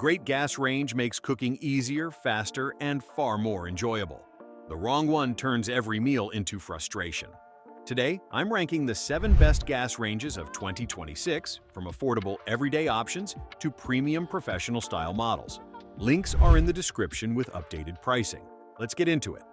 great gas range makes cooking easier, faster, and far more enjoyable. The wrong one turns every meal into frustration. Today, I'm ranking the 7 best gas ranges of 2026, from affordable everyday options to premium professional-style models. Links are in the description with updated pricing. Let's get into it.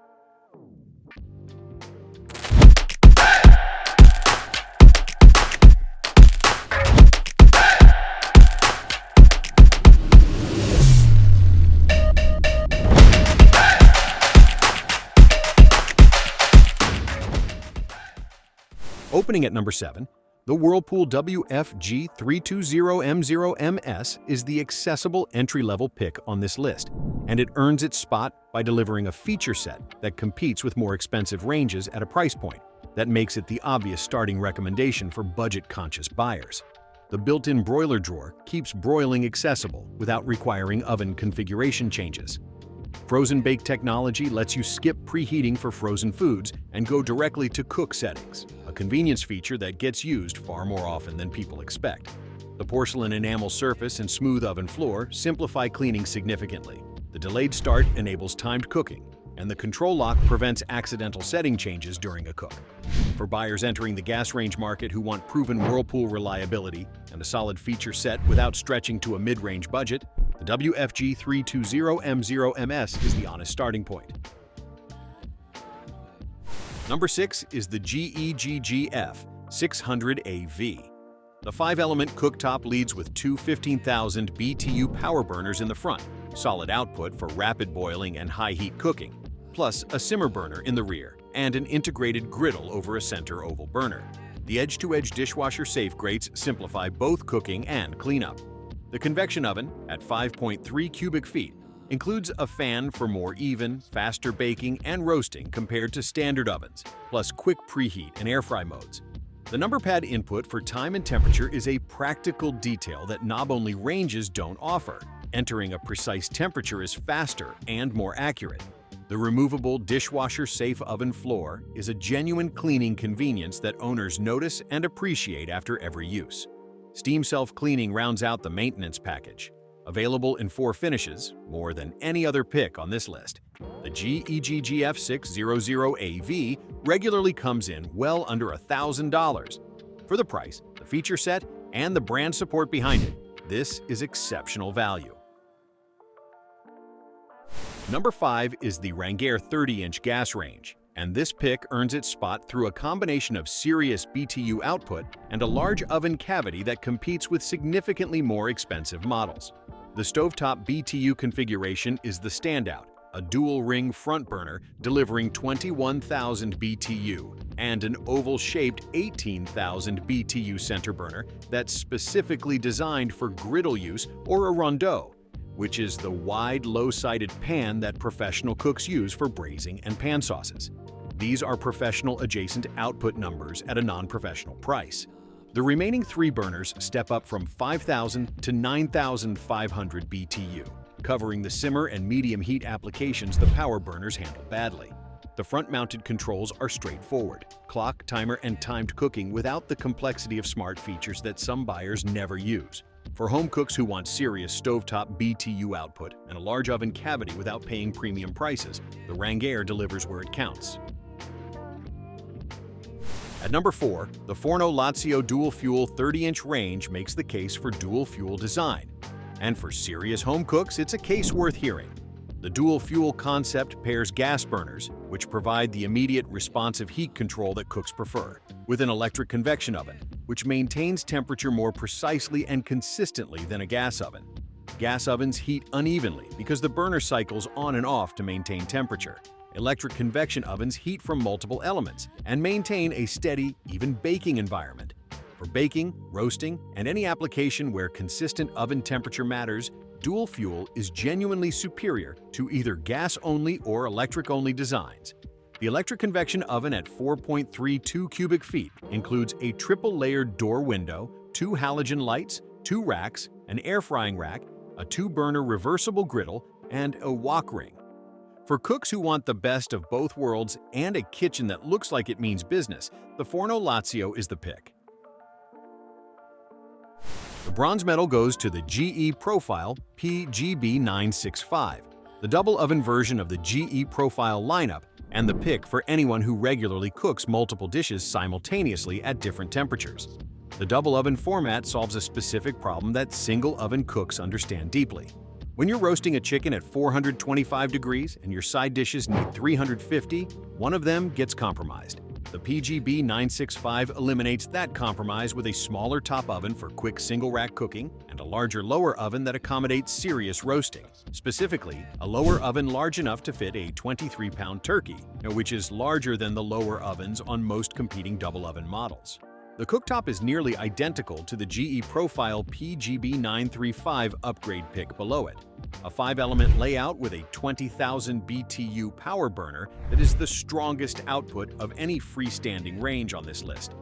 Opening at number 7, the Whirlpool WFG320M0MS is the accessible entry-level pick on this list, and it earns its spot by delivering a feature set that competes with more expensive ranges at a price point that makes it the obvious starting recommendation for budget-conscious buyers. The built-in broiler drawer keeps broiling accessible without requiring oven configuration changes. Frozen bake technology lets you skip preheating for frozen foods and go directly to cook settings, a convenience feature that gets used far more often than people expect. The porcelain enamel surface and smooth oven floor simplify cleaning significantly. The delayed start enables timed cooking, and the control lock prevents accidental setting changes during a cook. For buyers entering the gas range market who want proven Whirlpool reliability and a solid feature set without stretching to a mid-range budget, the WFG320M0MS is the honest starting point. Number 6 is the GEGGF 600AV. The 5-element cooktop leads with two 15,000 BTU power burners in the front, solid output for rapid boiling and high-heat cooking, plus a simmer burner in the rear, and an integrated griddle over a center oval burner. The edge-to-edge dishwasher safe grates simplify both cooking and cleanup. The convection oven, at 5.3 cubic feet, includes a fan for more even, faster baking and roasting compared to standard ovens, plus quick preheat and air fry modes. The number pad input for time and temperature is a practical detail that knob-only ranges don't offer. Entering a precise temperature is faster and more accurate. The removable dishwasher-safe oven floor is a genuine cleaning convenience that owners notice and appreciate after every use. Steam self-cleaning rounds out the maintenance package. Available in 4 finishes, more than any other pick on this list, the GEGGF600AV regularly comes in well under $1,000. For the price, the feature set, and the brand support behind it, this is exceptional value. Number 5 is the Rangair 30-inch gas range, and this pick earns its spot through a combination of serious BTU output and a large oven cavity that competes with significantly more expensive models. The stovetop BTU configuration is the standout, a dual-ring front burner delivering 21,000 BTU and an oval-shaped 18,000 BTU center burner that's specifically designed for griddle use or a rondeau, which is the wide, low-sided pan that professional cooks use for braising and pan sauces. These are professional adjacent output numbers at a non-professional price. The remaining 3 burners step up from 5,000 to 9,500 BTU, covering the simmer and medium heat applications the power burners handle badly. The front-mounted controls are straightforward: clock, timer, and timed cooking without the complexity of smart features that some buyers never use. For home cooks who want serious stovetop BTU output and a large oven cavity without paying premium prices, the Rangair delivers where it counts. At number 4, the Forno Lazio Dual Fuel 30-inch range makes the case for dual fuel design. And for serious home cooks, it's a case worth hearing. The dual fuel concept pairs gas burners, which provide the immediate responsive heat control that cooks prefer, with an electric convection oven, which maintains temperature more precisely and consistently than a gas oven. Gas ovens heat unevenly because the burner cycles on and off to maintain temperature. Electric convection ovens heat from multiple elements and maintain a steady, even baking environment. For baking, roasting, and any application where consistent oven temperature matters, dual fuel is genuinely superior to either gas-only or electric-only designs. The electric convection oven at 4.32 cubic feet includes a triple-layered door window, 2 halogen lights, 2 racks, an air frying rack, a 2-burner reversible griddle, and a wok ring. For cooks who want the best of both worlds and a kitchen that looks like it means business, the Forno Lazio is the pick. The bronze medal goes to the GE Profile PGB965, the double oven version of the GE Profile lineup and the pick for anyone who regularly cooks multiple dishes simultaneously at different temperatures. The double oven format solves a specific problem that single oven cooks understand deeply. When you're roasting a chicken at 425 degrees and your side dishes need 350, one of them gets compromised. The PGB 965 eliminates that compromise with a smaller top oven for quick single-rack cooking and a larger lower oven that accommodates serious roasting. Specifically, a lower oven large enough to fit a 23-pound turkey, which is larger than the lower ovens on most competing double oven models. The cooktop is nearly identical to the GE Profile PGB 935 upgrade pick below it, a 5-element layout with a 20,000 BTU power burner that is the strongest output of any freestanding range on this list.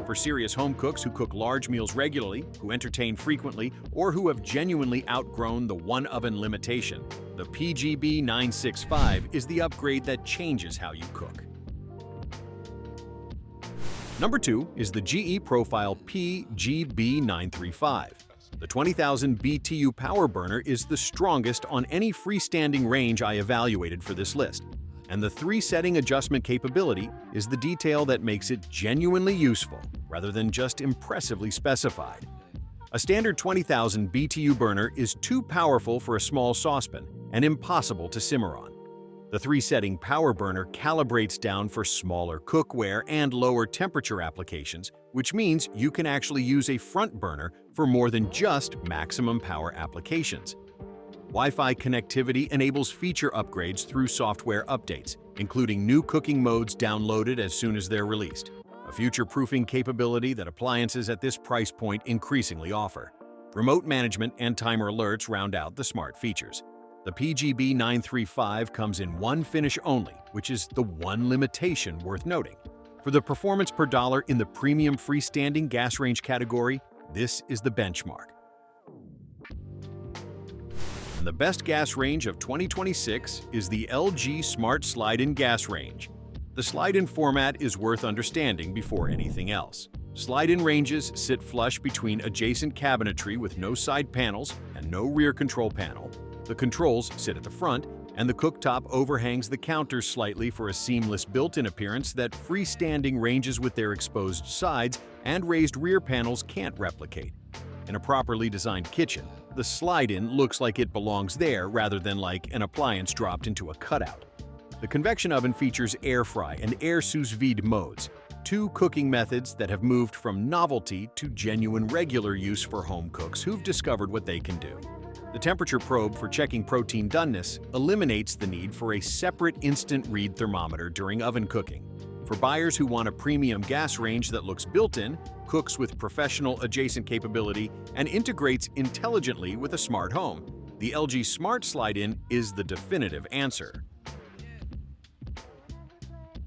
For serious home cooks who cook large meals regularly, who entertain frequently, or who have genuinely outgrown the one-oven limitation, the PGB 965 is the upgrade that changes how you cook. Number 2 is the GE Profile PGB935. The 20,000 BTU power burner is the strongest on any freestanding range I evaluated for this list, and the 3-setting adjustment capability is the detail that makes it genuinely useful rather than just impressively specified. A standard 20,000 BTU burner is too powerful for a small saucepan and impossible to simmer on. The 3-setting power burner calibrates down for smaller cookware and lower temperature applications, which means you can actually use a front burner for more than just maximum power applications. Wi-Fi connectivity enables feature upgrades through software updates, including new cooking modes downloaded as soon as they're released, a future-proofing capability that appliances at this price point increasingly offer. Remote management and timer alerts round out the smart features. The PGB 935 comes in one finish only, which is the one limitation worth noting. For the performance per dollar in the premium freestanding gas range category, this is the benchmark. And the best gas range of 2026 is the LG Smart Slide-In gas range. The slide-in format is worth understanding before anything else. Slide-in ranges sit flush between adjacent cabinetry with no side panels and no rear control panel. The controls sit at the front, and the cooktop overhangs the counter slightly for a seamless built-in appearance that freestanding ranges with their exposed sides and raised rear panels can't replicate. In a properly designed kitchen, the slide-in looks like it belongs there rather than like an appliance dropped into a cutout. The convection oven features air fry and air sous vide modes, 2 cooking methods that have moved from novelty to genuine regular use for home cooks who've discovered what they can do. The temperature probe for checking protein doneness eliminates the need for a separate instant read thermometer during oven cooking. For buyers who want a premium gas range that looks built-in, cooks with professional adjacent capability, and integrates intelligently with a smart home, the LG Smart Slide-In is the definitive answer.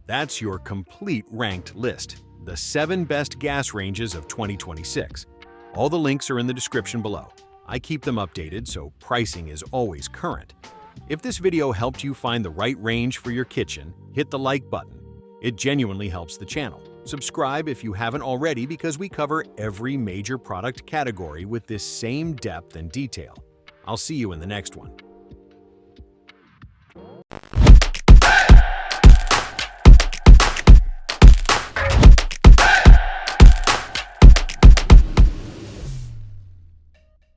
That's your complete ranked list, the 7 best gas ranges of 2026. All the links are in the description below. I keep them updated, so pricing is always current. If this video helped you find the right range for your kitchen, hit the like button. It genuinely helps the channel. Subscribe if you haven't already because we cover every major product category with this same depth and detail. I'll see you in the next one.